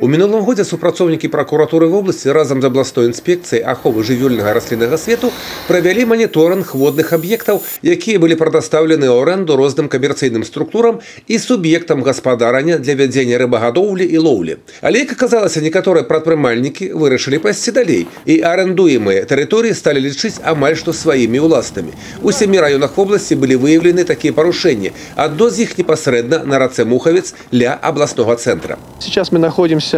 У мінулым годзе супрацоўнікі пракуратуры вобласці разам з абласной інспекцыяй аховы жывёльнага расліннага свету правялі маніторынг водных аб'ектаў, якія былі прадастаўлены ў арэнду розным камерцыйным структурам і суб'ектам гаспадарання для вядзення рыбагадоўлі і лоўлі. Але, як аказалася, некаторыя прадпрымальнікі вырашылі пайсці далей, і арэндуемыя тэрыторыі сталі лічыць амаль што сваімі ўласнымі. У 7 раёнах вобласці былі выяўлены такія парушэнні. Адно з іх непасрэдна на рацэ Мухавец ля абласнога цэнтра. Сейчас мы находимся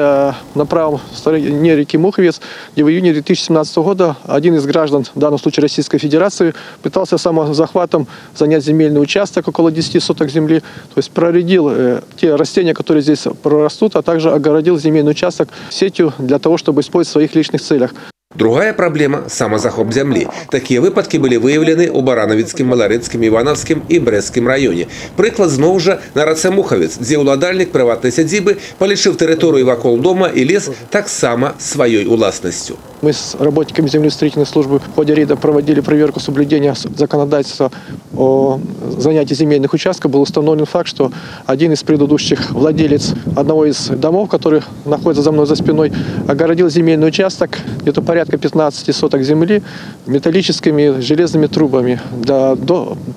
на правом стороне реки Муховец, где в июне 2017 года один из граждан, в данном случае Российской Федерации, пытался самозахватом занять земельный участок около 10 соток земли, то есть проредил те растения, которые здесь прорастут, а также огородил земельный участок сетью для того, чтобы использовать в своих личных целях. Другая праблема – самазахоп зямлі. Такія выпадкі былі выяўлены ў Баранавіцкім, Маларыцкім, Іванаўскім і Брэсцкім раёне. Прыклад зноў жа на рацэ Мухавец, дзе ўладальнік прыватнай сядзібы палічыў тэрыторыю вакол дома і лес таксама сваёй уласнасцю. Мы с работниками землеустроительной службы в ходе рейда проводили проверку соблюдения законодательства о занятии земельных участков. Был установлен факт, что один из предыдущих владелец одного из домов, который находится за мной за спиной, огородил земельный участок, где-то порядка 15 соток земли, металлическими железными трубами для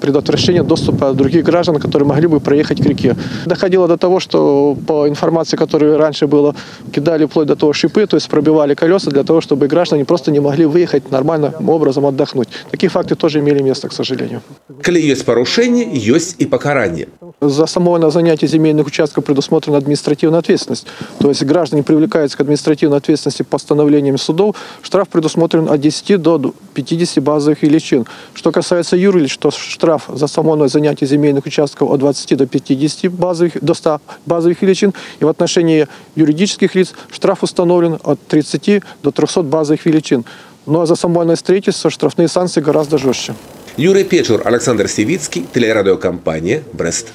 предотвращения доступа других граждан, которые могли бы проехать к реке. Доходило до того, что по информации, которая раньше была, кидали вплоть до того шипы, то есть пробивали колеса для того, чтобы граждане просто не могли выехать нормальным образом отдохнуть. Такие факты тоже имели место, к сожалению. Коли есть порушение, есть и покарание. За само занятие земельных участков предусмотрена административная ответственность. То есть граждане привлекаются к административной ответственности постановлениями судов. Штраф предусмотрен от 10 до 50 базовых величин. Что касается юрлиц, то штраф за само занятие земельных участков от 20 до 50 до 100 базовых величин. И в отношении юридических лиц штраф установлен от 30 до 300 базовых величин. Ну а за самое строительство штрафные санкции гораздо жестче. Юрий Печур, Александр Сивицкий, телерадиокомпания «Брест».